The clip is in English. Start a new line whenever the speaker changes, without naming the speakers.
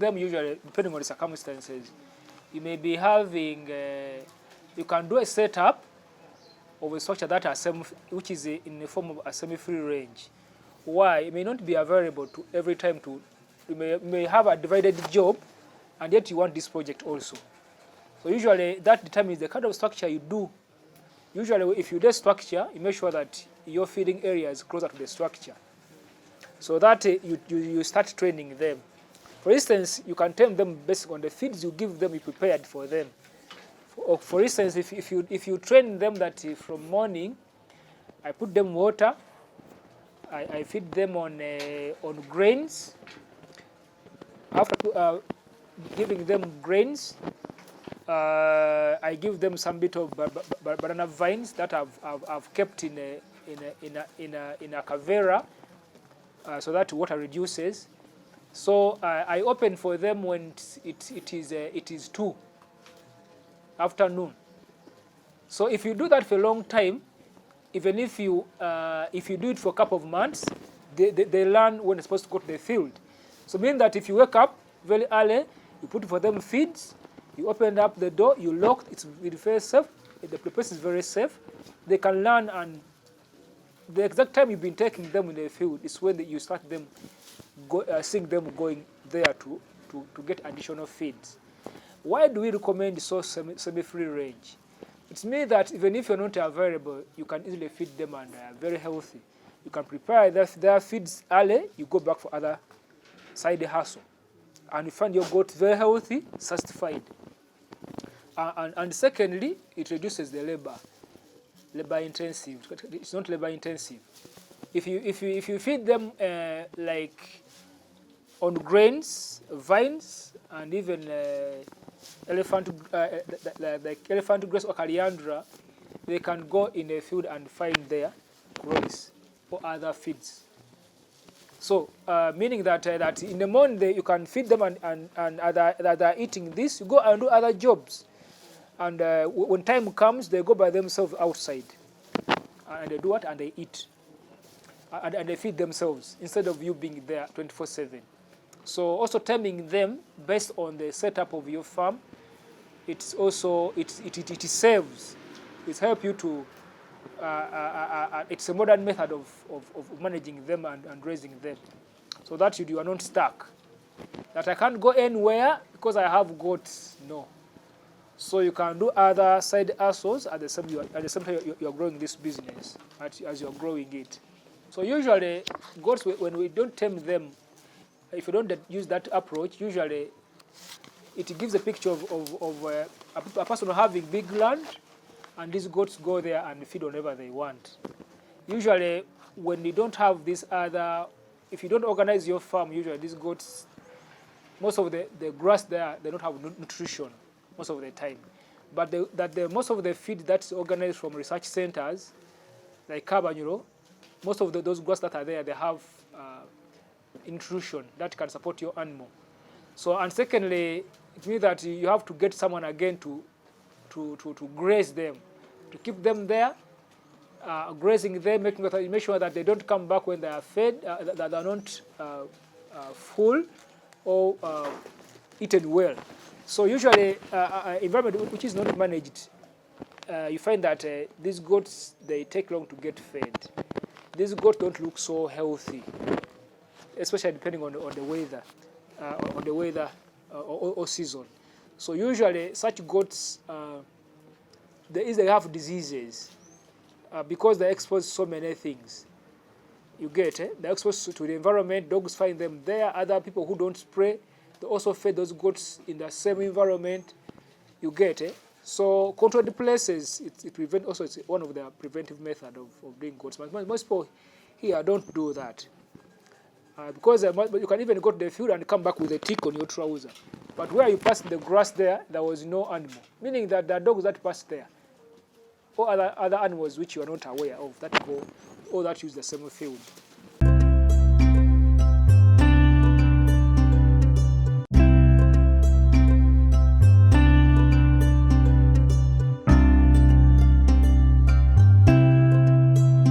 them usually, depending on the circumstances, you may be having, you can do a setup of a structure that are which is in the form of a semi-free range. Why? It may not be available to every time to, you may have a divided job, and yet you want this project also. So usually that determines the kind of structure you do. Usually if you do structure, you make sure that your feeding area is closer to the structure, so that you start training them. For instance, you can tame them based on the feeds you give them, you prepared for them. For instance, if you train them that from morning, I put them water, I feed them on grains. After giving them grains, I give them some bit of banana vines that I've kept in a cavera, so that water reduces. So I open for them when it is 2 afternoon. So if you do that for a long time, even if you do it for a couple of months, they learn when they're supposed to go to the field. So meaning that if you wake up very early, you put for them feeds, you open up the door, you lock, it's very safe, the place is very safe. They can learn, and the exact time you've been taking them in the field is when you start them seeing them going there to get additional feeds. Why do we recommend so semi-free range? It means that even if you're not available, you can easily feed them, and they are very healthy. You can prepare their feeds early, you go back for other side hustle, and you find your goat very healthy, satisfied. And secondly, it reduces the labor intensive. It's not labor intensive. If you feed them like on grains, vines, and even elephant grass or coriander, they can go in the field and find their rice or other feeds. So meaning that in the morning you can feed them, and they're eating this, you go and do other jobs. And when time comes, they go by themselves outside, and they do what? And they eat, and they feed themselves instead of you being there 24/7. So also taming them based on the setup of your farm, it's also it saves. It helps you to. It's a modern method of managing them and raising them, so that you are not stuck. That I can't go anywhere because I have goats. No. So you can do other side hustles at the same time you are growing this business as you are growing it. So usually goats, when we don't tame them, if you don't use that approach, usually it gives a picture of a person having big land, and these goats go there and feed whenever they want. Usually when you don't have this other, if you don't organize your farm, usually these goats, most of the grass there, they don't have nutrition most of the time. But most of the feed that's organized from research centers, like Cabanyuro, most of those grass that are there, they have nutrition that can support your animal. So, and secondly, it means that you have to get someone again to graze them, to keep them there, grazing them, make sure that they don't come back when they are fed, that they are not full or eaten well. So usually, environment which is not managed, you find that these goats, they take long to get fed. These goats don't look so healthy, especially depending on the weather, or season. So usually, such goats, they easily have diseases because they're exposed to so many things. You get they're exposed to the environment. Dogs find them there. Other people who don't spray, they also feed those goats in the same environment. You get So controlled places, it prevent also, it's one of the preventive methods of doing goats. Most people here don't do that. Because you can even go to the field and come back with a tick on your trouser. But where you passed the grass there was no animal. Meaning that the dogs that passed there, or other animals which you are not aware of, that go or that use the same field.